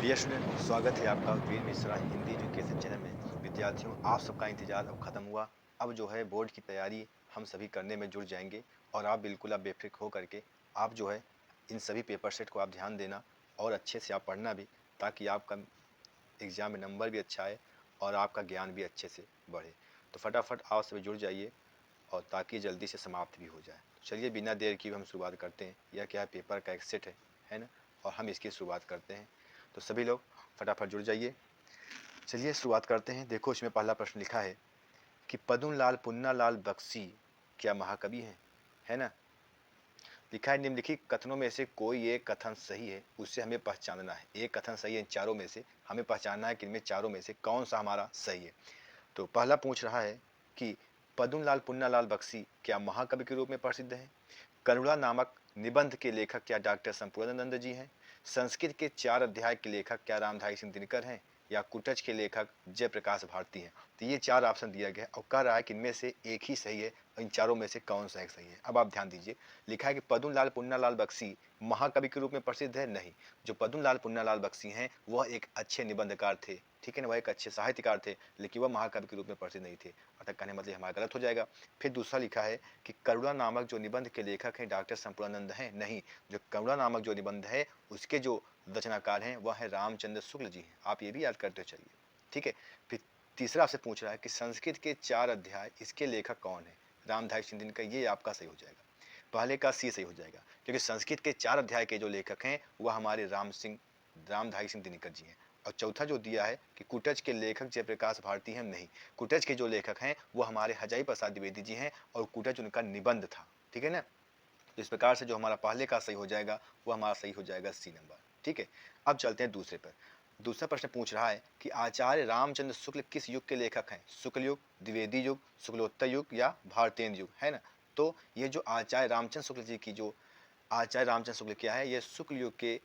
Dear student, स्वागत है आपका वीर मिश्रा हिंदी एजुकेशन चैनल में। विद्यार्थियों, आप सबका इंतजार अब खत्म हुआ। अब जो है बोर्ड की तैयारी हम सभी करने में जुट जाएंगे और आप बिल्कुल अब बेफिक्र हो करके आप जो है इन सभी पेपर सेट को आप ध्यान देना और अच्छे से आप पढ़ना भी, ताकि आपका एग्जाम में नंबर भी अच्छा आए और आपका ज्ञान भी अच्छे से बढ़े। तो फटाफट आप सभी जुड़ जाइए और ताकि जल्दी से समाप्त भी हो जाए। तो चलिए बिना देर किए हम शुरुआत करते हैं। यह क्या है, पेपर का एक सेट है ना, और हम इसकी शुरुआत करते हैं। तो सभी लोग फटाफट जुड़ जाइए। चलिए शुरुआत करते हैं। देखो इसमें पहला प्रश्न लिखा है कि पद्मलाल पुन्नालाल बख्शी क्या महाकवि हैं, है ना। लिखा है निम्नलिखित कथनों में से कोई एक कथन सही है, उससे हमें पहचानना है। एक कथन सही है, इन चारों में से हमें पहचानना है कि इनमें चारों में से कौन सा हमारा सही है। तो पहला पूछ रहा है कि पद्मलाल पुन्नालाल बख्शी क्या महाकवि के रूप में प्रसिद्ध हैं। करुणा नामक निबंध के लेखक क्या डॉक्टर संपूर्णानंद जी हैं। संस्कृत के 4 अध्याय के लेखक क्या रामधारी सिंह दिनकर हैं, या कुटज के लेखक जयप्रकाश भारती हैं। तो ये 4 ऑप्शन दिया गया और कह रहा है कि इनमें से एक ही सही है और इन चारों में से कौन सा एक सही है। अब आप ध्यान दीजिए, लिखा है कि पद्मलाल पुन्नालाल बख्शी महाकवि के रूप में प्रसिद्ध है। नहीं, जो पद्मलाल पुन्नालाल बख्शी हैं वह एक अच्छे निबंधकार थे, ठीक है ना, वह एक अच्छे साहित्यकार थे, लेकिन वह महाकवि के रूप में प्रसिद्ध नहीं थे। अर्थात कहने मतलब हमारा गलत हो जाएगा। फिर दूसरा लिखा है कि करुणा नामक जो निबंध के लेखक हैं डॉक्टर संपूर्णानंद हैं। नहीं, जो करुणा नामक जो निबंध है उसके जो रचनाकार हैं वह है रामचंद्र शुक्ल जी हैं। आप ये भी याद करते चलिए, ठीक है। फिर तीसरा आपसे पूछ रहा है कि संस्कृत के 4 अध्याय इसके लेखक कौन है। रामधारी सिंह दिनकर, ये आपका सही हो जाएगा। पहले का सी सही हो जाएगा, क्योंकि संस्कृत के 4 अध्याय के जो लेखक हैं वह हमारे रामधारी सिंह दिनकर जी हैं। और चौथा जो दिया है कि कुटज के लेखक जयप्रकाश भारती हैं। नहीं, कुटज के जो लेखक हैं वो हमारे हजाई प्रसाद द्विवेदी जी हैं और कुटज उनका निबंध था, ठीक है ना। तो इस प्रकार से जो हमारा पहले का सही हो जाएगा वो हमारा सही हो जाएगा सी नंबर, ठीक है। अब चलते हैं दूसरे पर। दूसरा प्रश्न पूछ रहा है कि आचार्य रामचंद्र शुक्ल किस युग के लेखक हैं। शुक्ल युग, द्विवेदी युग, शुक्लोत्तर युग या भारतेंद्र युग, है ना। तो ये जो आचार्य रामचंद्र शुक्ल जी की जो आचार्य रामचंद्र शुक्ल क्या है, ये शुक्ल युग के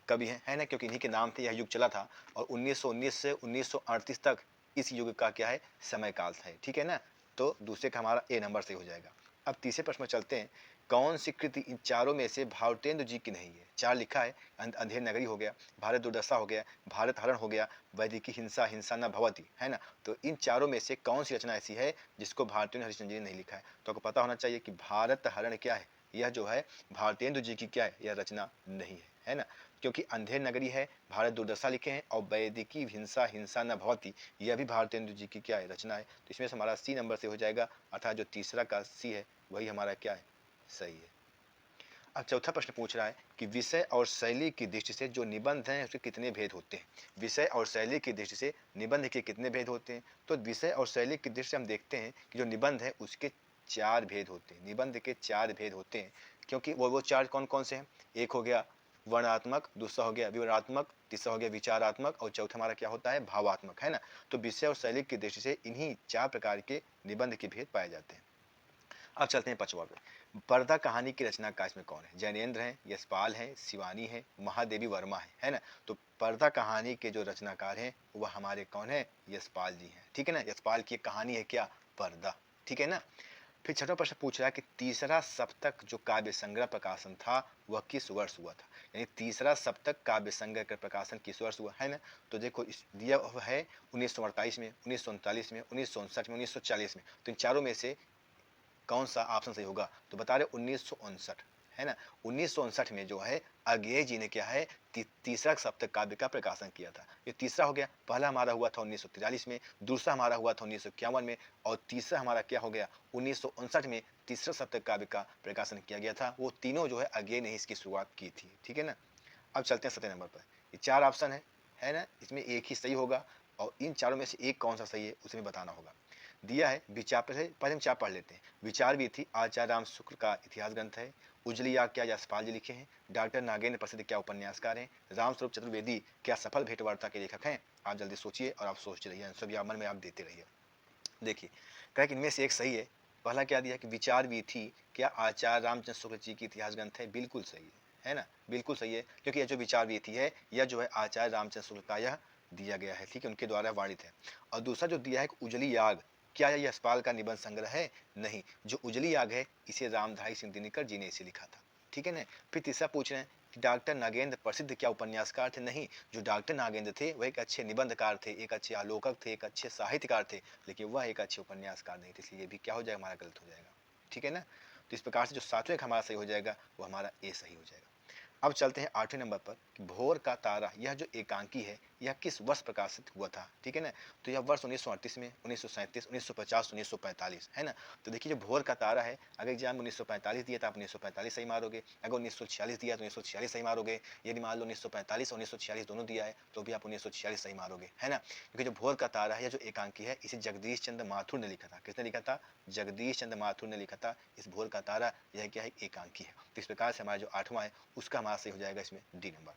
कवि हैं, है ना, क्योंकि इन्हीं के नाम से यह युग चला था और 1919 से 1938 तक इस युग का क्या है, समय काल था, ठीक है ना। तो दूसरे का हमारा ए नंबर सही हो जाएगा। अब तीसरे प्रश्न में चलते हैं। कौन सी कृति इन चारों में से भारतेंद्र जी की नहीं है। 4 लिखा है, अंधेर नगरी हो गया, भारत दुर्दशा हो गया, भारत हरण हो गया, वैदिकी हिंसा हिंसा न भवती, है ना। तो इन चारों में से कौन सी रचना ऐसी है जिसको भारतेंद्र हरिश्चंद्र जी ने नहीं लिखा है। तो आपको पता होना चाहिए कि भारत हरण क्या है, यह जो है भारतेंद्र जी की क्या है, यह रचना नहीं है ना। क्योंकि अंधेर नगरी है, भारत दुर्दशा लिखे हैं और वैदिकी हिंसा हिंसा न भवती, यह भी भारतेंद्र जी की क्या है, रचना है। तो इसमें से हमारा सी नंबर से हो जाएगा, अर्थात जो तीसरा का सी है वही हमारा क्या है, सही है। अब चौथा प्रश्न पूछ रहा है कि विषय और शैली की दृष्टि से जो निबंध हैं उसके कितने भेद होते हैं। विषय और शैली की दृष्टि से निबंध के कितने भेद होते हैं। तो विषय और शैली की दृष्टि से हम देखते हैं कि जो निबंध है उसके 4 भेद होते हैं। निबंध के 4 भेद होते हैं, क्योंकि वो 4 कौन कौन से हैं। एक हो गया वर्णात्मक, दूसरा हो गया विवरणात्मक, तीसरा हो गया विचारात्मक और चौथा हमारा क्या होता है, भावात्मक, है ना। तो विषय और शैली की दृष्टि से इन्हीं 4 प्रकार के निबंध के भेद पाए जाते हैं। अब चलते हैं पांचवा पे। पर्दा कहानी की रचनाकार इसमें कौन है। जैनेन्द्र हैं, यशपाल हैं, शिवानी है, महादेवी वर्मा है ना। तो पर्दा कहानी के जो रचनाकार हैं वह हमारे कौन है, यशपाल जी हैं, ठीक है ना। यशपाल की कहानी है क्या, पर्दा, ठीक है ना। फिर छठा प्रश्न पूछ रहा है कि तीसरा सप्तक जो काव्य संग्रह प्रकाशन था वह किस वर्ष हुआ था। यानी तीसरा सप्तक काव्य संग्रह का प्रकाशन किस वर्ष हुआ, है ना। तो देखो इस दिया है 1948 में, 1939 में, 1959 में, 1940 में। तो इन चारों में से कौन सा ऑप्शन सही होगा। तो बता रहे 1959, है ना। 1959 में जो है अज्ञेय जी ने क्या है, तीसरा सप्तक काव्य का प्रकाशन किया था। ये तीसरा हो गया। पहला हमारा हुआ था 1943 में, दूसरा हमारा हुआ था 1951 में और तीसरा हमारा क्या हो गया, 1959 में तीसरा सप्तक काव्य का प्रकाशन किया गया था। वो तीनों जो है अज्ञेय ने इसकी शुरुआत की थी, ठीक है ना। अब चलते हैं 7 नंबर पर। ये 4 ऑप्शन है ना, इसमें एक ही सही होगा और इन चारों में से एक कौन सा सही है उसे भी बताना होगा। दिया है विचार, पहले हम चार पढ़ लेते हैं। विचार भी थी आचार्य राम शुक्ल का इतिहास ग्रंथ है। उजली आग क्या यशपाल जी लिखे हैं। डॉक्टर नागेंद्र प्रसिद्ध क्या उपन्यासकार हैं। रामस्वरूप चतुर्वेदी क्या सफल भेंट वार्ता के लेखक हैं। आप जल्दी सोचिए और आप सोचते रहिए, आंसर भी मन में आप देते रहिए। देखिए कह कि इनमें से एक सही है। पहला क्या दिया कि विचार भी थी क्या आचार्य रामचंद्र शुक्ल जी की इतिहास ग्रंथ है। बिल्कुल सही है ना, बिल्कुल सही है, क्योंकि यह जो विचार भी थी है यह जो है आचार्य रामचंद्र शुक्ल का यह दिया गया है, ठीक है, उनके द्वारा वाणित है। और दूसरा जो दिया है उजली आग, क्या यह यशपाल का निबंध संग्रह है। नहीं, जो उजली आग है इसे रामधारी सिंह दिनकर जी ने इसे लिखा था, ठीक है ना। फिर तीसरा पूछ रहे हैं कि डॉक्टर नागेंद्र प्रसिद्ध क्या उपन्यासकार थे? नहीं, जो डॉक्टर नागेंद्र थे वह एक अच्छे निबंधकार थे, एक अच्छे आलोकक थे, एक अच्छे साहित्यकार थे, लेकिन वह एक अच्छे उपन्यासकार नहीं थे। इसलिए ये भी क्या हो जाएगा, हमारा गलत हो जाएगा। ठीक है ना। तो इस प्रकार से जो सात्विक हमारा सही हो जाएगा वो हमारा ए सही हो जाएगा। अब चलते हैं 8वें नंबर पर कि भोर का तारा, यह जो एकांकी है यह किस वर्ष प्रकाशित हुआ था? ठीक है ना। तो यह वर्ष 1938 में, 1937, 1950, 1945 है ना। तो देखिए जो भोर का तारा है, अगर एग्जाम 1945 दिया तो आप 1945 सही मारोगे, अगर 1946 दिया तो 1946 सही मारोगे, यदि मान लो 1945 और 1946 दोनों दिया है तो भी आप 1946 सही मारोगे, है ना। क्योंकि जो भोर का तारा है या जो एकांकी है इसे जगदीश चंद्र माथुर ने लिखा था। किसने लिखा था? जगदीश चंद्र माथुर ने लिखा था। इस भोर का तारा यह क्या है, एकांकी है। तो इस प्रकार से हमारा जो 8वां है उसका हमारा सही हो जाएगा इसमें डी नंबर।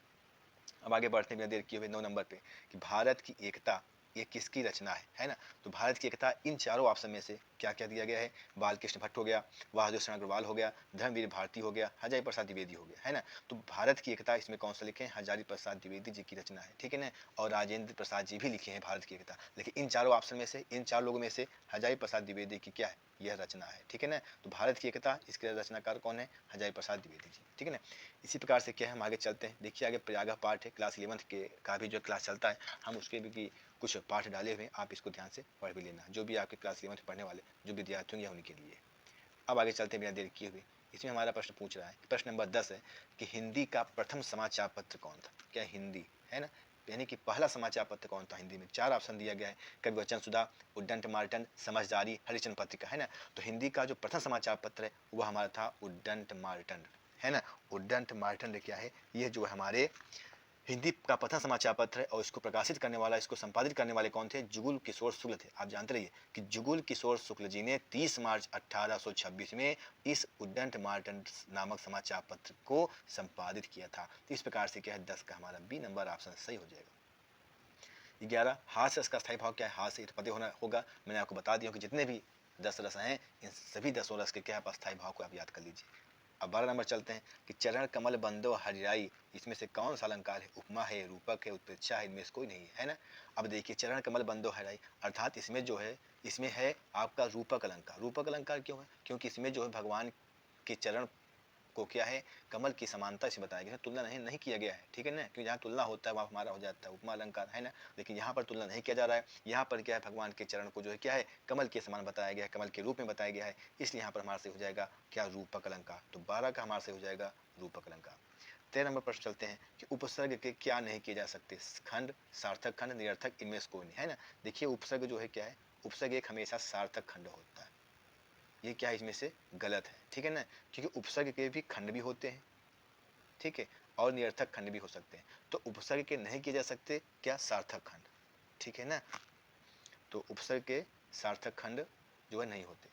अब आगे बढ़ते बिना देर किए हुए 9 नंबर पे कि भारत की एकता ये किसकी रचना है ना। तो भारत की एकता इन चारों ऑप्शन में से क्या क्या दिया गया है? बालकृष्ण भट्ट हो गया, बहादुर शरण अग्रवाल हो गया, धर्मवीर भारती हो गया, हजारी प्रसाद द्विवेदी हो गया, है ना। तो भारत की एकता इसमें कौन सा लिखे हैं? हजारी प्रसाद द्विवेदी जी की रचना है। ठीक है ना। और राजेंद्र प्रसाद जी भी लिखे हैं भारत की एकता, लेकिन इन चारों ऑप्शन में से, इन चार लोगों में से हजारी प्रसाद द्विवेदी की क्या है, यह रचना है। ठीक है ना। तो भारत की एकता इसके रचनाकार कौन है? हजारी प्रसाद द्विवेदी जी। ठीक है ना। इसी प्रकार से क्या है, हम आगे चलते हैं। देखिए आगे प्रयागा पाठ है, क्लास 11 के का भी जो क्लास चलता है हम उसके भी कुछ पाठ डाले हुए हैं, आप इसको ध्यान से पढ़ भी लेना, जो भी आपके क्लास 11 पढ़ने वाले जो विद्यार्थी होंगे उनके लिए। अब आगे चलते हैं बिना देर किए हुए। इसमें हमारा प्रश्न पूछ रहा है, प्रश्न नंबर 10 है कि हिंदी का प्रथम समाचार पत्र कौन था? क्या हिंदी है ना, यानी कि पहला समाचार पत्र कौन था हिंदी में? 4 ऑप्शन दिया गया है, कवि वचन सुधा, उद्दंड मार्टन, समझदारी, हरिचंद पत्रिका, है ना। तो हिंदी का जो प्रथम समाचार पत्र है वह हमारा था उद्दंड मार्टन, है ना। उद्दंड मार्टन क्या है, ये जो हमारे हिंदी का प्रथम समाचार पत्र है और इसको प्रकाशित करने वाला, इसको संपादित करने वाले कौन थे? जुगुल किशोर शुक्ल थे। आप जानते रहिए कि जुगुल किशोर शुक्ल जी ने 30 मार्च 1826 में इस उद्दंड मार्टन नामक समाचार पत्र को संपादित किया था। तो इस प्रकार से क्या है, 10 का हमारा बी नंबर ऑप्शन सही हो जाएगा। 11 हास्य रस का स्थायी भाव क्या है? हास्य तो पता होना होगा, मैंने आपको बता दिया कि जितने भी 10 रस हैं इन सभी 10 रस के क्या है, अस्थायी भाव को आप याद कर लीजिए। अब 12 नंबर चलते हैं कि चरण कमल बंदो हरियाई, इसमें से कौन सा अलंकार है? उपमा है, रूपक है, उत्प्रेक्षा है, इनमें से कोई नहीं है ना। अब देखिए चरण कमल बंदो हरियाई अर्थात इसमें जो है, इसमें है आपका रूपक अलंकार। रूपक अलंकार क्यों है? क्योंकि इसमें जो है भगवान के चरण को क्या है, कमल की समानता से बताया गया है, तुलना नहीं किया गया है। ठीक है ना। क्योंकि जहाँ तुलना होता है वहाँ हमारा हो जाता है उपमा अलंकार, है ना। लेकिन यहाँ पर तुलना नहीं किया जा रहा है, यहाँ पर क्या है, भगवान के चरण को जो है क्या है, कमल के समान बताया गया है, कमल के रूप में बताया गया है, इसलिए यहाँ पर हमारे से हो जाएगा क्या, रूपक अलंकार। तो 12 का हमारे से हो जाएगा रूपक अलंकार। 13 नंबर प्रश्न चलते हैं कि उपसर्ग के क्या नहीं किए जा सकते? खंड, सार्थक खंड, निरर्थक, इनमें से कोई नहीं, है ना। देखिए उपसर्ग जो है क्या है, उपसर्ग एक हमेशा सार्थक खंड होता है, ये क्या है, इसमें से गलत है। ठीक है ना। क्योंकि उपसर्ग के भी खंड भी होते हैं, ठीक है, और निरर्थक खंड भी हो सकते हैं। तो उपसर्ग के नहीं किए जा सकते क्या, सार्थक खंड। ठीक है ना। तो उपसर्ग के सार्थक खंड जो है नहीं होते।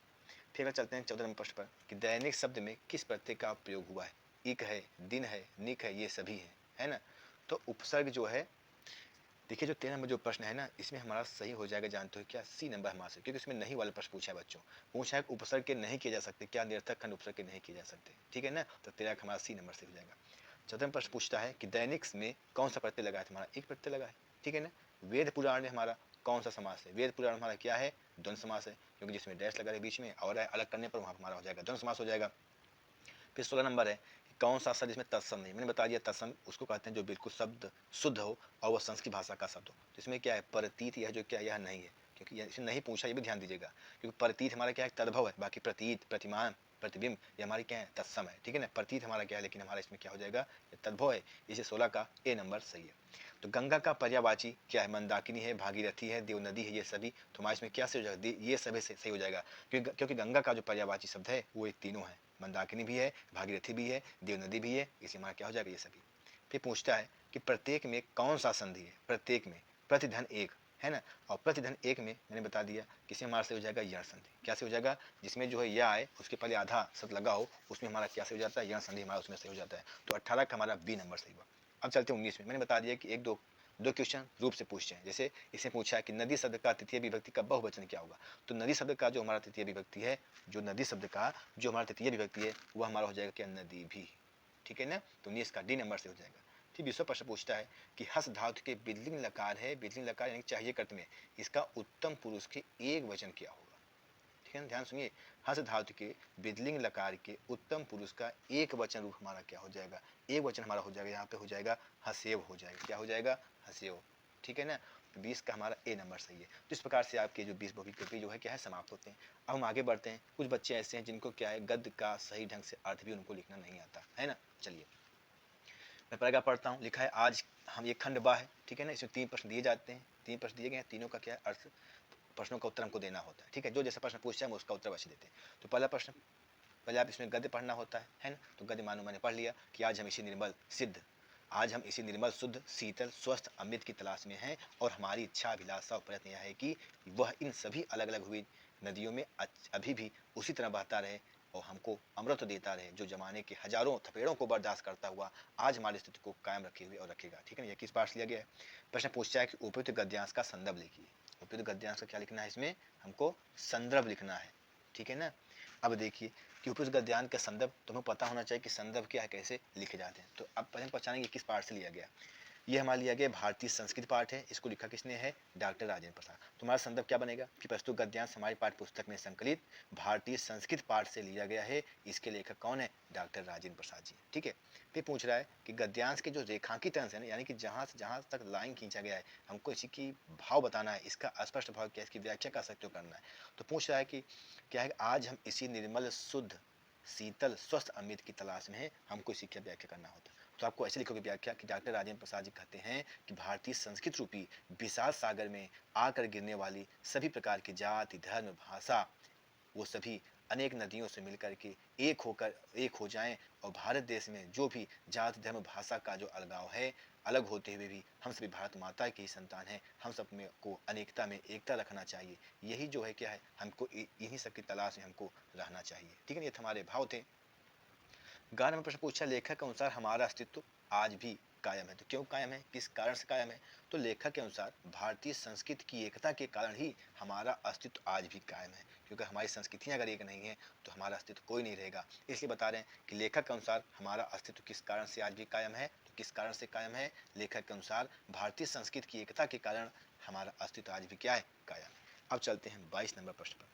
फिर चलते हैं 14 नंबर प्रश्न पर कि दैनिक शब्द में किस प्रत्यय का प्रयोग हुआ है? इक है, दिन है, निक है, ये सभी है ना। तो उपसर्ग जो है, देखिए जो 13 नंबर जो प्रश्न है ना, इसमें हमारा सही हो जाएगा, जानते हो क्या, सी नंबर हमारे से, क्योंकि इसमें नहीं वाला प्रश्न पूछा है बच्चों। पूछा है उपसर्ग के नहीं किए जा सकते क्या, निरर्थक खंड उपसर्ग के नहीं किए जा सकते। ठीक है ना। तो 13 हमारा सी नंबर से हो जाएगा। 14 प्रश्न पूछता है कि दैनिक में कौन सा प्रत्यय लगा है? हमारा एक प्रत्यय लगा है। ठीक है ना। वेद पुराण में हमारा कौन सा समास है? वेद पुराण हमारा क्या है, द्वंद्व समास है, क्योंकि जिसमें डैश लगा है बीच में और अलग करने पर वहाँ हमारा हो जाएगा द्वंद्व समास हो जाएगा। फिर 16 नंबर है कि कौन सा शब्द इसमें तत्सम नहीं? मैंने बता दिया तत्सम उसको कहते हैं जो बिल्कुल शब्द शुद्ध हो और वह संस्कृत भाषा का शब्द हो। तो इसमें क्या है, प्रतीत, यह जो क्या यह नहीं है, क्योंकि इसमें नहीं पूछा, ये भी ध्यान दीजिएगा, क्योंकि प्रतीत हमारा क्या है, तद्भव है, बाकी प्रतीत, प्रतिमान, प्रतिबिंब ये हमारी क्या है, तत्सम है। ठीक है ना। प्रतीत हमारा क्या है, लेकिन हमारा इसमें क्या हो जाएगा, ये तद्भव है। इसे 16 का ए नंबर सही है। तो गंगा का पर्यायवाची क्या है? मंदाकिनी है, भागीरथी है, देव नदी है, ये सभी। तो हमारा इसमें क्या सही हो जाएगा, ये सभी से सही हो जाएगा, क्योंकि गंगा का जो पर्यायवाची शब्द है वो एक तीनों है, मंदाकिनी भी है, भागीरथी भी है, देव नदी भी है, इसी हमारा क्या हो जाएगा, ये सभी। फिर पूछता है कि प्रत्येक में कौन सा संधि है? प्रत्येक में प्रतिधन एक, है ना। और प्रतिधन एक में मैंने बता दिया किसी हमारा से हो जाएगा यण संधि। क्या से हो जाएगा, जिसमें जो है या आए उसके पहले आधा शब्द लगा हो, उसमें हमारा क्या से हो जाता है, यण संधि हमारा उसमें से हो जाता है। तो 18 का हमारा बी नंबर सही हुआ। अब चलते हैं 19 में। मैंने बता दिया कि एक दो दो क्वेश्चन रूप से पूछते हैं। जैसे इसमें पूछा है कि नदी शब्द का तृतीय विभक्ति का बहुवचन क्या होगा? तो नदी शब्द का जो हमारा तृतीय विभक्ति है, जो नदी शब्द का जो हमारा तृतीय विभक्ति है वह हमारा हो जाएगा क्या, नदी भी। ठीक है ना। तो 19 का डी नंबर से हो जाएगा। ठीक, 20वां प्रश्न पूछता है कि हस धातु के बिल्लिंग लकार है, बिल्लिंग लकार यानी चाहिए कर्त में, इसका उत्तम पुरुष के एक वचन क्या होगा? ठीक है ना, ध्यान सुनिए। हंस धातु के विधिलिंग लकार के उत्तम पुरुष का एक वचन रूप हमारा क्या हो जाएगा, एक वचन हमारा हो जाएगा, यहाँ पे हो जाएगा हसेव हो जाएगा। क्या हो जाएगा, हसेव, ठीक है ना। तो 20 का हमारा ए नंबर सही है। तो इस प्रकार से आपके जो 20 भौतिक कृति जो है क्या है, समाप्त होते हैं। अब हम आगे बढ़ते हैं। कुछ बच्चे ऐसे हैं जिनको क्या है, गद्य का सही ढंग से अर्थ भी उनको लिखना नहीं आता है ना। चलिए मैं पैराग्राफ पढ़ता हूँ। लिखा है, आज हम ये खंड बा है, ठीक है ना। इसमें 3 प्रश्न दिए जाते हैं, 3 प्रश्न दिए गए हैं, तीनों का क्या है अर्थ, प्रश्नों का उत्तर हमको देना होता है, ठीक है। जो जैसा प्रश्न पूछता है हम उसका उत्तर वैसे देते हैं। तो पहला प्रश्न, पहले आप इसमें गद्य पढ़ना होता है ना। तो गद्य मानो मैंने पढ़ लिया कि आज हम इसी निर्मल सिद्ध, आज हम इसी निर्मल शुद्ध शीतल स्वस्थ अमृत की तलाश में हैं, और हमारी इच्छा अभिलाषा और प्रयत्न यह है कि वह इन सभी अलग अलग हुई नदियों में अभी भी उसी तरह बहता रहे और हमको अमृत देता रहे, जो जमाने के हजारों थपेड़ों को बर्दाश्त करता हुआ आज हमारी स्थिति को कायम रखे हुए और रखेगा, ठीक है ना। यह किस पाठ से लिया गया है। प्रश्न पूछता है कि उपयुक्त गद्यांश का संदर्भ लिखिए। उपयुक्त गद्यांश का क्या लिखना है, इसमें हमको संदर्भ लिखना है, ठीक है ना। अब देखिए कि उपयुक्त गद्यांश का संदर्भ तुम्हें पता होना चाहिए कि संदर्भ क्या है, कैसे लिखे जाते हैं। तो अब पहले पहचानेंगे किस पाठ से लिया गया। ये हमारा लिया गया भारतीय संस्कृत पाठ है। इसको लिखा किसने है, डॉक्टर राजेंद्र प्रसाद। तुम्हारा संदर्भ क्या बनेगा कि प्रस्तुत गद्यांश हमारी पाठ्य पुस्तक में संकलित भारतीय संस्कृत पाठ से लिया गया है। इसके लेखक कौन है, डॉक्टर राजेंद्र प्रसाद जी, ठीक है। फिर पूछ रहा है कि गद्यांश के जो रेखांकित अंश है ना, यानी कि जहाँ से जहाँ तक लाइन खींचा गया है, हमको इसी की भाव बताना है, इसका स्पष्ट भाव क्या है, इसकी व्याख्या कर सकते हो करना है। तो पूछ रहा है कि क्या है, आज हम इसी निर्मल शुद्ध शीतल स्वस्थ अमृत की तलाश में है, हमको इसी की व्याख्या करना होता है। तो आपको ऐसे लिखोगे व्याख्या कि डॉक्टर राजेंद्र प्रसाद जी कहते हैं कि भारतीय संस्कृत रूपी विशाल सागर में आकर गिरने वाली सभी प्रकार की जाति धर्म भाषा, वो सभी अनेक नदियों से मिलकर के एक हो जाएं, और भारत देश में जो भी जाति धर्म भाषा का जो अलगाव है, अलग होते हुए भी हम सभी भारत माता की संतान हैं। हम सब में को अनेकता में एकता रखना चाहिए। यही जो है क्या है, हमको इन्हीं सब की तलाश में हमको रहना चाहिए, ठीक है। ये हमारे भाव थे। 11वां प्रश्न पूछा, लेखक के अनुसार हमारा अस्तित्व आज भी कायम है। तो क्यों कायम है, किस कारण से कायम है। तो लेखक के अनुसार भारतीय संस्कृति की एकता के कारण ही हमारा अस्तित्व आज भी कायम है, क्योंकि हमारी संस्कृतियाँ अगर एक नहीं है तो हमारा अस्तित्व कोई नहीं रहेगा। इसलिए बता रहे हैं कि लेखक के अनुसार हमारा अस्तित्व किस कारण से आज भी कायम है। तो किस कारण से कायम है, लेखक के अनुसार भारतीय संस्कृति की एकता के कारण हमारा अस्तित्व आज भी क्या है, कायम है। अब चलते हैं 22 नंबर प्रश्न पर।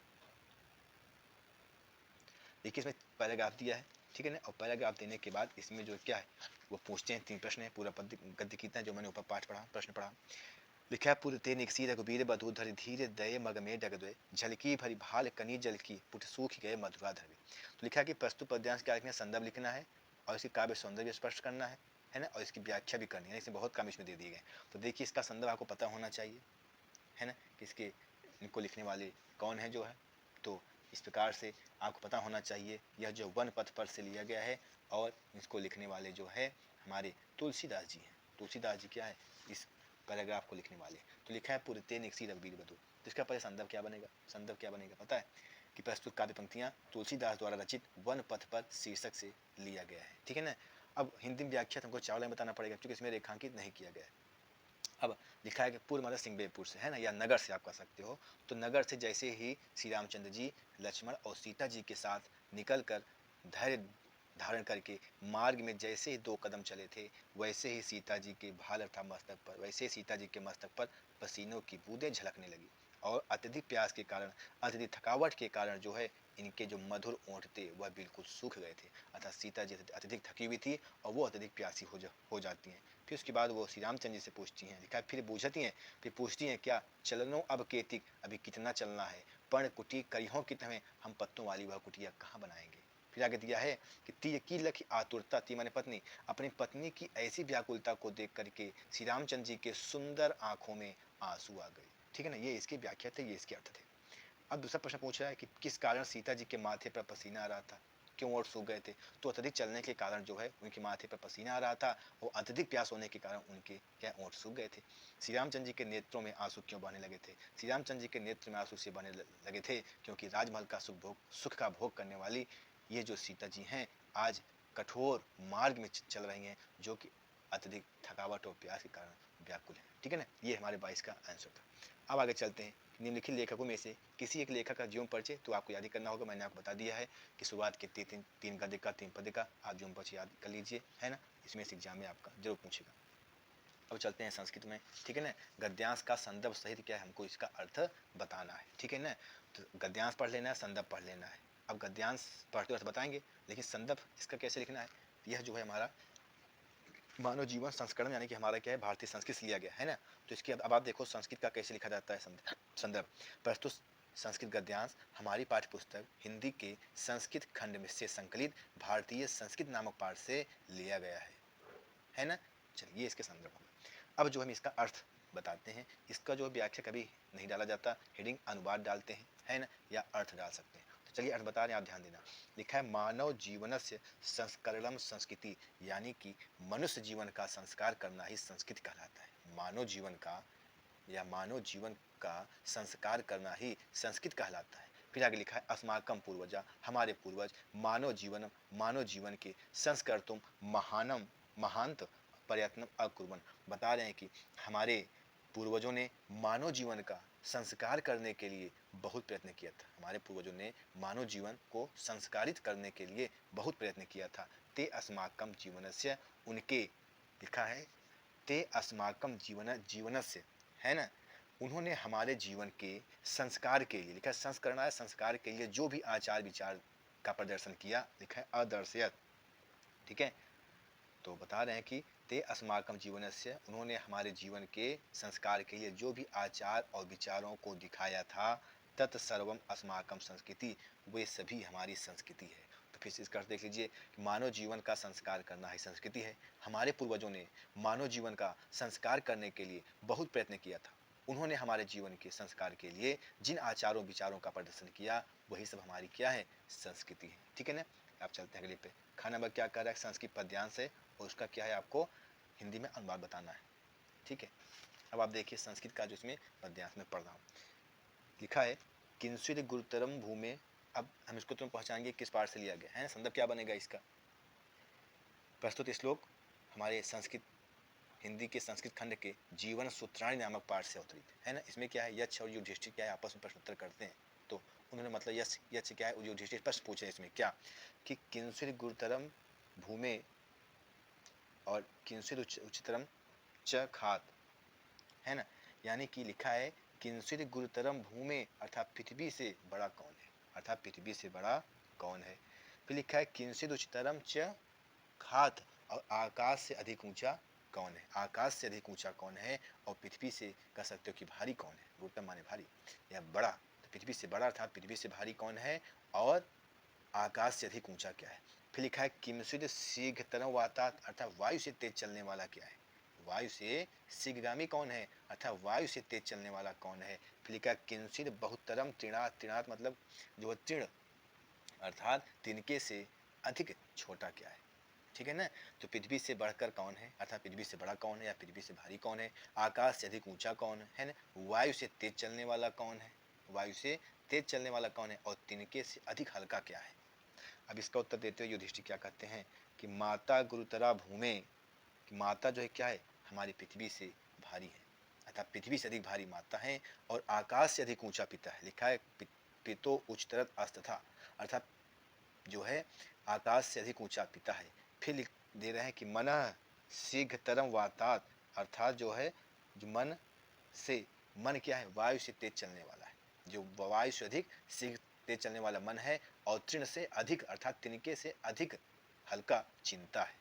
देखिए इसमें पैराग्राफ दिया है, ठीक है ना। और पैराग्राफ देने के बाद इसमें जो क्या है वो पूछते हैं, 3 प्रश्न है। पूरा पद्य गद्य कितना है जो मैंने ऊपर पाठ पढ़ा, प्रश्न पढ़ा। लिखा है, पुर ते निकसी रघुबीर बधु धरि धीरे दये मग में डगदे झलकी भरी भाल कनी जल की पुट सूख गए मधुरा धरवे। तो लिखा है कि प्रस्तुत पद्यांश क्या लिखना है, संदर्भ लिखना है और इसकी काव्य सौंदर्य स्पष्ट करना है ना, और इसकी व्याख्या भी करनी है। इसमें बहुत काम इसमें दे दिए गए। तो देखिए इसका संदर्भ आपको पता होना चाहिए, है ना, कि इसके इनको लिखने वाले कौन है जो है। तो इस प्रकार से आपको पता होना चाहिए यह जो वन पथ पर से लिया गया है, और इसको लिखने वाले जो है हमारे तुलसीदास जी हैं। तुलसीदास जी क्या है, इस पैराग्राफ को लिखने वाले। तो लिखा है, पुरते निकसी रघुबीर बधु। तो इसका पहले संदर्भ क्या बनेगा, संदर्भ क्या बनेगा पता है कि प्रस्तुत काव्य पंक्तियाँ तुलसीदास द्वारा रचित वन पथ पर शीर्षक से लिया गया है, ठीक है ना। अब हिंदी में व्याख्या हमको 4 लाइन बताना पड़ेगा, क्योंकि इसमें रेखांकित नहीं किया गया है। अब लिखा है कि पूर्व मतलब सिंहबेरपुर से, है ना, या नगर से आप कह सकते हो। तो नगर से जैसे ही श्री रामचंद्र जी लक्ष्मण और सीता जी के साथ निकल कर धैर्य धारण करके मार्ग में जैसे ही 2 कदम चले थे, वैसे ही सीता जी के भाल अर्थात मस्तक पर, वैसे ही सीता जी के मस्तक पर पसीनों की बूंदें झलकने लगी, और अत्यधिक प्यास के कारण, अत्यधिक थकावट के कारण जो है इनके जो मधुर ओंठ थे वह बिल्कुल सूख गए थे। अर्थात सीता जी अत्यधिक थकी हुई थी और वो अत्यधिक प्यासी हो जाती हैं। फिर उसके बाद वो श्री रामचंद्र जी से पूछती हैं, लिखा है, फिर बूझती हैं, फिर पूछती हैं, क्या चलनो अब केतिक, अभी कितना चलना है। पर्ण कुटी करिहों की तरह, हम पत्तों वाली वह कुटिया कहाँ बनाएंगे। फिर आगे दिया है कि ती की लखी आतुरता, ती माने पत्नी, अपनी पत्नी की ऐसी व्याकुलता को देख करके श्री रामचंद्र जी के सुंदर आंखों में आंसू आ गए, ठीक है ना। ये इसकी व्याख्या थे, ये इसके अर्थ थे। अब दूसरा प्रश्न पूछ रहा है कि किस कारण सीता जी के माथे पर पसीना आ रहा था, क्यों ओंठ सूख गए थे। तो अत्यधिक चलने के कारण जो है उनके माथे पर पसीना आ रहा था, और अत्यधिक प्यास होने के कारण उनके क्या ओंठ सूख गए थे। श्री रामचंद्र जी के नेत्रों में आंसू क्यों बहने लगे थे। श्री रामचंद्र जी के नेत्र में आंसू से बहने लगे थे क्योंकि राजमहल का सुख का भोग करने वाली ये जो सीता जी हैं आज कठोर मार्ग में चल रही हैं, जो कि अत्यधिक थकावट और प्यास के कारण व्याकुल है, ठीक है ना। ये हमारे 22 का आंसर था। अब आगे चलते हैं। निम्नलिखित लेखकों में से किसी एक लेखक का जीवन परिचय तो आपको याद ही करना होगा। मैंने आपको बता दिया है कि शुरुआत के 3 गद्य का 3 पद्य का आप जीवन परिचय याद कर लीजिए, है ना। इसमें से एग्जाम में आपका जरूर पूछेगा। अब चलते हैं संस्कृत में, ठीक है ना। गद्यांश का संदर्भ सहित क्या है, हमको इसका अर्थ बताना है, ठीक है ना। तो गद्यांश पढ़ लेना है, संदर्भ पढ़ लेना है। अब गद्यांश पढ़ते अर्थ बताएंगे, लेकिन संदर्भ इसका कैसे लिखना है, यह जो है हमारा मानव जीवन संस्करण यानी कि हमारा क्या है भारतीय संस्कृत से लिया गया है ना। तो इसके अब आप देखो संस्कृत का कैसे लिखा जाता है संदर्भ। प्रस्तुत संस्कृत गद्यांश हमारी पाठ्य पुस्तक हिंदी के संस्कृत खंड में से संकलित भारतीय संस्कृत नामक पाठ से लिया गया है ना। चलिए इसके संदर्भ में अब जो हम इसका अर्थ बताते हैं। इसका जो व्याख्या कभी नहीं डाला जाता, हेडिंग अनुवाद डालते हैं, है ना, या अर्थ डाल सकते हैं। तो चलिए अर्थ बता रहे हैं, आप ध्यान देना। लिखा है मानव जीवन से संस्करणम संस्कृति, यानी कि मनुष्य जीवन का संस्कार करना ही संस्कृति कहलाता है। मानव जीवन का या मानव जीवन का संस्कार करना ही संस्कृत कहलाता है। फिर आगे लिखा है अस्माकम पूर्वजा, हमारे पूर्वज मानव जीवन के संस्कर्तुम महानम महांत प्रयत्न अकुर्वन्, बता रहे हैं कि हमारे पूर्वजों ने मानव जीवन का संस्कार करने के लिए बहुत प्रयत्न किया था। हमारे पूर्वजों ने मानव जीवन को संस्कारित करने के लिए बहुत प्रयत्न किया था। ते अस्माकम जीवनस्य, उनके लिखा है ते अस्माकम जीवनस्य, है ना, उन्होंने हमारे जीवन के संस्कार के लिए, लिखा संस्करण है संस्कार के लिए जो भी आचार विचार का प्रदर्शन किया, लिखा है अदर्शयत, ठीक है। तो बता रहे हैं कि ते अस्माकम जीवनस्य, उन्होंने हमारे जीवन के संस्कार के लिए जो भी आचार और विचारों को दिखाया था, तत्सर्वम अस्माकम संस्कृति, वे सभी हमारी संस्कृति है। तो फिर से इसका अर्थ देख लीजिए, मानव जीवन का संस्कार करना ही संस्कृति है। हमारे पूर्वजों ने मानव जीवन का संस्कार करने के लिए बहुत प्रयत्न किया था। उन्होंने हमारे जीवन के संस्कार के लिए जिन आचारों विचारों का प्रदर्शन किया, वही सब हमारी क्या है, संस्कृति है, ठीक है ना। आप चलते हैं अगले पे। खाना नंबर क्या कर रहा है, संस्कृत पद्यांश है और उसका क्या है, आपको हिंदी में अनुवाद बताना है, ठीक है। अब आप देखिए संस्कृत का जो इसमें पद्यांश में पढ़ रहा हूँ, लिखा है किंचिद गुरुतरम भूमे। अब हम इसको तुम पहचानेंगे किस पाठ से लिया गया है, संदर्भ क्या बनेगा इसका। प्रस्तुत श्लोक हमारे संस्कृत हिंदी के संस्कृत खंड के जीवन सूत्राणी नामक पाठ से अवतरित है ना। इसमें क्या है, यक्ष और युधिष्ठिर क्या है आपस में प्रश्नोत्तर करते हैं। तो उन्होंने मतलब यक्ष क्या है, युधिष्ठिर प्रश्न पूछे इसमें क्या कि किंचिद गुरुतरम भूमे और किंचिद उच्चतरम च खात, है ना। यानी कि लिखा है किंचिद गुरुतरम भूमे, अर्थात पृथ्वी से बड़ा कौन है, अर्थात पृथ्वी से बड़ा कौन है। फिर लिखा है किंचिद उच्चतरम च खात, और आकाश से अधिक ऊंचा कौन है, आकाश से अधिक ऊंचा कौन है, और पृथ्वी से कह सकते हो कि भारी कौन है, गुरुतम माने भारी या बड़ा, तो पृथ्वी से बड़ा अर्थात पृथ्वी से भारी कौन है, और आकाश से अधिक ऊंचा क्या है। फिर लिखा है किंचिद शीघ्रतरम वातात्, अर्थात वायु से तेज चलने वाला क्या है, वायु से शीघ्रगामी कौन है, अर्थात वायु से तेज चलने वाला कौन है। फिर लिखा है किंचिद बहुतरम तृणात्, तृणात् मतलब जो तृण अर्थात तिनके से अधिक छोटा क्या है, ठीक है ना। तो पृथ्वी से बढ़कर कौन है, अर्थात पृथ्वी से बड़ा कौन है या पृथ्वी से भारी कौन है, आकाश से अधिक ऊंचा कौन है ना, वायु से तेज चलने वाला कौन है, वायु से तेज चलने वाला कौन है, और तिनके से अधिक हल्का क्या है। अब इसका उत्तर देते हुए युधिष्ठिर क्या कहते हैं कि माता गुरुतरा भूमे, कि माता जो है क्या है, हमारी पृथ्वी से भारी है, अर्थात पृथ्वी से अधिक भारी माता है, और आकाश से अधिक ऊंचा पिता है। लिखा है पितो उच्चतर अस्तथा, अर्थात जो है आकाश से अधिक ऊंचा पिता है। फिर लिख दे रहे हैं कि मन शीघ्रतरम वातात, अर्थात जो है जो मन से, मन क्या है, वायु से तेज चलने वाला है, जो वायु से अधिक शीघ्र तेज चलने वाला मन है, और तृण से अधिक अर्थात तिनके से अधिक हल्का चिंता है।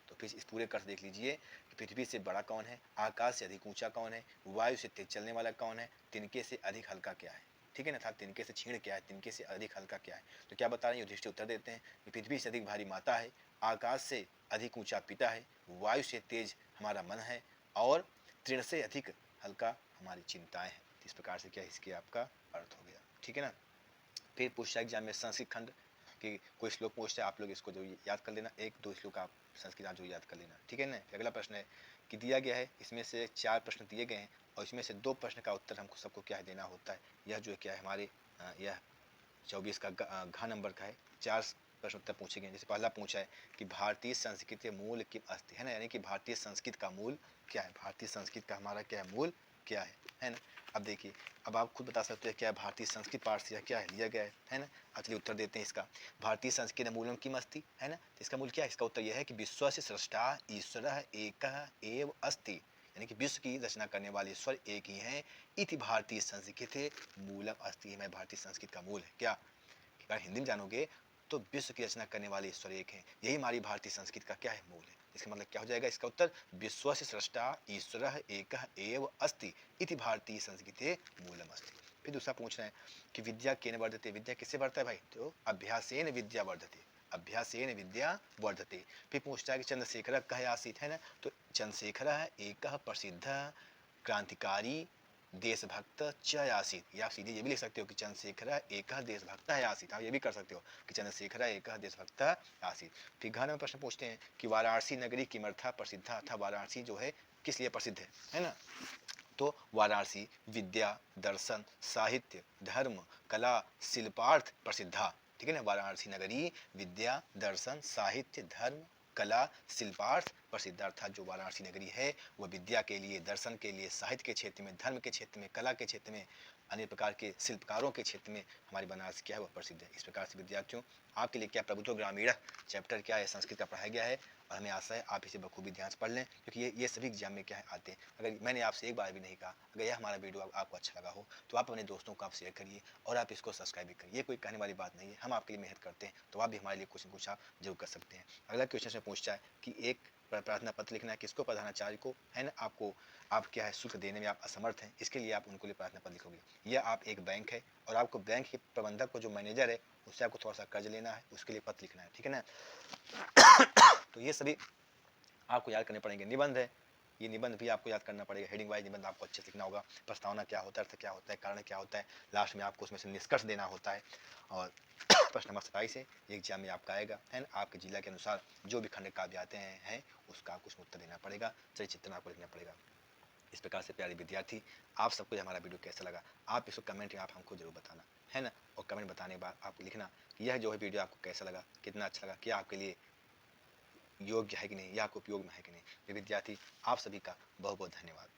तो फिर इस पूरे कर्ष देख लीजिए कि पृथ्वी से बड़ा कौन है, आकाश से अधिक ऊंचा कौन है, वायु से तेज चलने वाला कौन है, तिनके से अधिक हल्का क्या है, ठीक है ना, अर्थात तिनके से क्षीण क्या है, तिनके से अधिक हल्का क्या है। तो क्या बता रहे हैं, युधिष्ठिर उत्तर देते हैं कि पृथ्वी से अधिक भारी माता है, आकाश से अधिक ऊंचा पिता है, वायु से तेज हमारा मन है, और तृण से अधिक हल्का हमारी चिंताएं हैं। इस प्रकार से क्या इसके आपका अर्थ हो गया, ठीक है ना। फिर पूछा एग्जाम में संस्कृत खंड कि कोई श्लोक पूछते हैं, आप लोग इसको जो याद कर लेना, एक दो श्लोक आप संस्कृत आज जो याद कर लेना, ठीक है ना। अगला प्रश्न है कि दिया गया है, इसमें से 4 प्रश्न दिए गए हैं और इसमें से 2 प्रश्न का उत्तर हमको सबको क्या है देना होता है। यह जो है क्या है हमारे यह 24 का घ नंबर का है, 4 प्रश्न उत्तर पूछे गए। जैसे पहला पूछा है कि भारतीय संस्कृति मूल किम अस्ति, है ना, यानी कि भारतीय संस्कृत का मूल क्या है, भारतीय संस्कृत का हमारा क्या है, मूल क्या है ना। अब देखिए, अब आप खुद बता सकते हैं क्या है, भारतीय संस्कृत पाठ से क्या है लिया गया है ना। चलिए उत्तर देते हैं इसका। भारतीय संस्कृत मूलम किम अस्ति, है ना, तो इसका मूल क्या है, इसका उत्तर यह है कि विश्व से सृष्टा ईश्वर एकः एव अस्ति, यानी कि विश्व की रचना करने वाले ईश्वर एक ही हैं। इति भारतीय संस्कृति मूलम अस्ति, मैं भारतीय संस्कृत का मूल है। क्या अगर हिंदी में जानोगे तो विश्व की रचना करने वाले ईश्वर एक हैं, यही हमारी भारतीय संस्कृत का क्या है, मूल है। इसका मतलब क्या हो जाएगा, इसका उत्तर विश्वस्य सृष्टा ईश्वरः एकः एव अस्ति इति भारतीय संस्कृते मूलम अस्ति। फिर दूसरा पूछ रहे हैं कि विद्या केन वर्धते, विद्या किससे बढ़ता है भाई, तो अभ्यासेन विद्या वर्धते, अभ्यासेन विद्या वर्धते। फिर पूछता है कि चंद्रशेखर कह आसीत, है ना, तो चंद्रशेखर एकः प्रसिद्ध क्रांतिकारी देशभक्त च आसीत, या सीधे ये भी लिख सकते हो कि चंद्रशेखर एक देशभक्त आसीत। आप ये भी कर सकते हो कि चंद्रशेखर एक देशभक्त आसीत। फिर घर में प्रश्न पूछते हैं कि वाराणसी नगरी किमर्था प्रसिद्धा, था वाराणसी जो है किस लिए प्रसिद्ध है ना, तो वाराणसी विद्या दर्शन साहित्य धर्म कला शिल्पार्थ प्रसिद्धा, ठीक है ना। वाराणसी नगरी विद्या दर्शन साहित्य धर्म कला शिल्पार्थ प्रसिद्ध, अर्थात जो वाराणसी नगरी है वह विद्या के लिए, दर्शन के लिए, साहित्य के क्षेत्र में, धर्म के क्षेत्र में, कला के क्षेत्र में, अन्य प्रकार के शिल्पकारों के क्षेत्र में हमारी बनारस क्या है वह प्रसिद्ध है। इस प्रकार से विद्यार्थियों आपके लिए क्या प्रभुत्व ग्रामीण चैप्टर क्या है संस्कृत का पढ़ाया गया है, और हमें आशा है आप इसे बखूबी ध्यान से पढ़ लें, क्योंकि ये सभी एग्जाम में क्या है आते हैं। अगर मैंने आपसे एक बार भी नहीं कहा, अगर यह हमारा वीडियो आपको अच्छा लगा हो तो आप अपने दोस्तों को आप शेयर करिए और आप इसको सब्सक्राइब भी करिए। ये कोई कहने वाली बात नहीं है, हम आपके लिए मेहनत करते हैं, तो आप भी हमारे लिए कुछ न कुछ आप जरूर कर सकते हैं। अगला क्वेश्चन में पूछता है कि एक प्रार्थना पत्र लिखना है किसको, प्रधानाचार्य को, है ना। आपको आप क्या है शुल्क देने में आप असमर्थ हैं, इसके लिए आप उनको लिए प्रार्थना पत्र लिखोगे। या आप एक बैंक है और आपको बैंक के प्रबंधक को, जो मैनेजर है, उससे आपको थोड़ा सा कर्ज लेना है, उसके लिए पत्र लिखना है, ठीक है ना। तो ये सभी आपको याद करने पड़ेंगे। निबंध है, ये निबंध भी आपको याद करना पड़ेगा, हेडिंग वाइज निबंध आपको अच्छे से लिखना होगा। प्रस्तावना क्या होता है, अर्थ क्या होता है, कारण क्या होता है, लास्ट में आपको उसमें से निष्कर्ष देना होता है। और प्रश्न नंबर 27 है, एग्जाम में आपका आएगा, है ना। आपके जिला के अनुसार जो भी खंड काव्य आते हैं उसका आपको उसमें उत्तर देना पड़ेगा, सही चित्रण आपको लिखना पड़ेगा। इस प्रकार से प्यारे विद्यार्थी, आप सबको हमारा वीडियो कैसा लगा, आप इसको कमेंट में आप हमको जरूर बताना, है ना। और कमेंट बताने के बाद आप लिखना कि यह जो है वीडियो आपको कैसा लगा, कितना अच्छा लगा, क्या आपके लिए योग्य है कि नहीं, या आपको उपयोग में है कि नहीं। विद्यार्थी आप सभी का बहुत बहुत धन्यवाद।